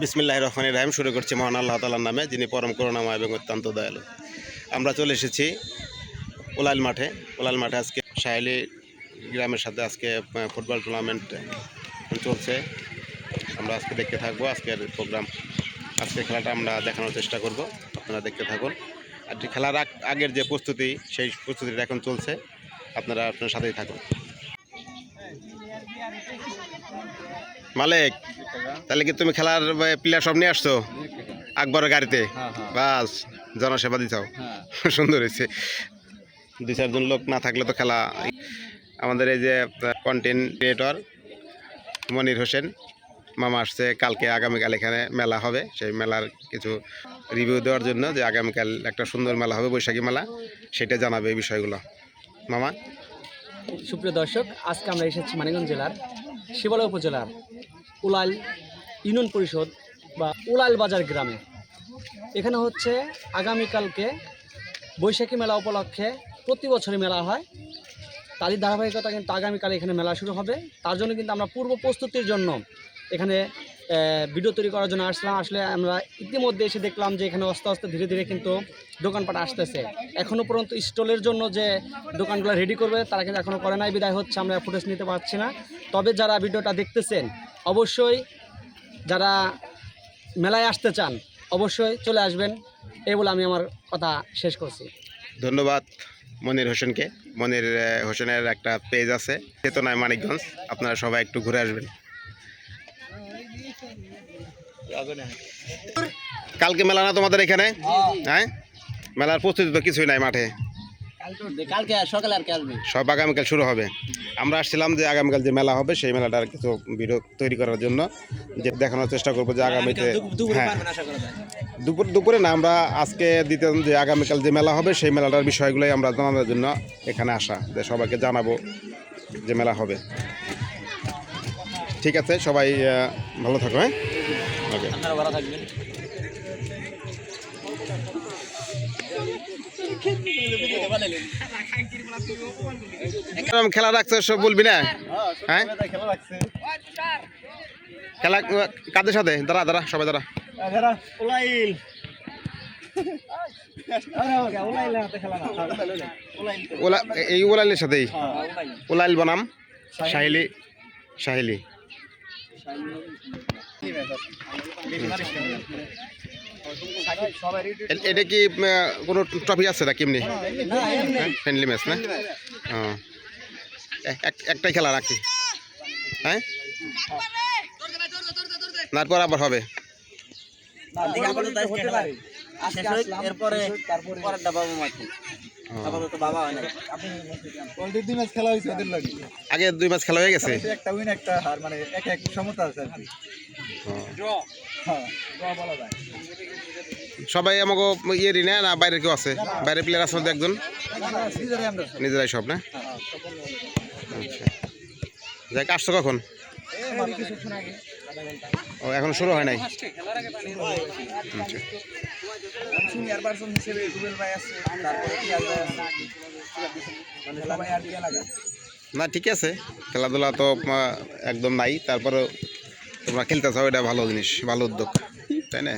বিসমিল্লাহির রহমানির রহিম। শুরু করছি মহান আল্লাহ তাআলার নামে, যিনি পরম করুণাময় এবং অত্যন্ত দয়ালু। আমরা চলে এসেছি উলাইল মাঠে। উলাইল মাঠে আজকে শাহেলি গ্রামের সাথে আজকে ফুটবল টুর্নামেন্ট চলছে। আমরা আজকে দেখতে থাকবো আজকের প্রোগ্রাম। আজকের খেলাটা আমরা দেখানোর চেষ্টা করব, আপনারা দেখতে থাকুন। আর খেলার আগের যে প্রস্তুতি, সেই প্রস্তুতিটা এখন চলছে, আপনারা আপনার সাথেই থাকুন। মালিক, তাহলে কি তুমি খেলার প্লেয়ার সব নিয়ে আসছো আকবরের গাড়িতে? বাস, জনসেবা দিচ্ছাও, সুন্দর হয়েছে। 2-4 জন লোক না থাকলে তো খেলা। আমাদের এই যে কন্টেন্ট ক্রিয়েটর মনির হোসেন মামা আসছে। কালকে আগামীকাল এখানে মেলা হবে, সেই মেলার কিছু রিভিউ দেওয়ার জন্য, যে আগামীকাল একটা সুন্দর মেলা হবে, বৈশাখী মেলা, সেটা জানাবে এই বিষয়গুলো। মামা, সুপ্রিয় দর্শক, আজকে আমরা এসেছি মানিকগঞ্জ জেলার শিবালয় উপজেলার উলাইল ইউনিয়ন পরিষদ বা উলাইল বাজার গ্রামে। এখানে হচ্ছে আগামীকালকে বৈশাখী মেলা উপলক্ষে প্রতি বছরই মেলা হয়, তারই ধারাবাহিকতা কিন্তু আগামীকাল এখানে মেলা শুরু হবে। তার জন্য কিন্তু আমরা পূর্ব প্রস্তুতির জন্য এখানে ভিডিও তৈরি করার জন্য আসলাম। আসলে আমরা ইতিমধ্যে এসে দেখলাম যে এখানে আস্তে আস্তে ধীরে ধীরে কিন্তু দোকানপাট আসতেছে। এখনও পর্যন্ত স্টলের জন্য যে দোকানগুলো রেডি করবে তারা কিন্তু এখনও করে নাই, বিদায় হচ্ছে আমরা ফুটেজ নিতে পারছি না। তবে যারা ভিডিওটা দেখতেছেন, অবশ্যই যারা মেলায় আসতে চান অবশ্যই চলে আসবেন, এই বলে আমি আমার কথা শেষ করছি। ধন্যবাদ মনির হোসেনকে। মনির হোসেনের একটা পেজ আছে, চেতনায় মানিকগঞ্জ, আপনারা সবাই একটু ঘুরে আসবেন। কালকে মেলা না তোমাদের এখানে? হ্যাঁ, মেলার প্রস্তুতি তো কিছুই নাই মাঠে, কালকে সকালে আর কি আসবে, সব আগামীকাল শুরু হবে। আমরা আসছিলাম যে আগামীকাল যে মেলা হবে সেই মেলাটার কিছু ভিডিও তৈরি করার জন্য, যে দেখানোর চেষ্টা করবো যে আগামীতে, হ্যাঁ দুপুরে না, আমরা আজকে দিতে যে আগামীকাল যে মেলা হবে সেই মেলাটার বিষয়গুলোই আমরা জানানোর জন্য এখানে আসা, যে সবাইকে জানাবো যে মেলা হবে। ঠিক আছে, সবাই ভালো থাকো। হ্যাঁ, ওকে, আপনারা ভালো থাকবেন। খেলা রাখছে সব বলবি না? হ্যাঁ, খেলা কাদের সাথে? দাঁড়া সবাই দাঁড়া। এই উলাইলের সাথেই উলাইল বনাম শাহেলি। এটা কি কোনো ট্রফি আছে না কেমনি? ফ্রেন্ডলি ম্যাচ না? একটাই খেলা নাকি? হ্যাঁ, তারপর আবার হবে। আগে 2 ম্যাচ খেলা হয়ে গেছে, সবাই আমাকে ইয়ে না বাইরের কেউ আছে? বাইরের প্লেয়ার আছে একজন, নিজেরাই সব না? আচ্ছা, যাই, আসছো কখন? ও, এখন শুরু হয় নাই? না, ঠিক আছে, খেলাধুলা তো একদম নাই, তারপরে তোমরা খেলতে চাও, এটা ভালো জিনিস, ভালো উদ্যোগ, তাই না?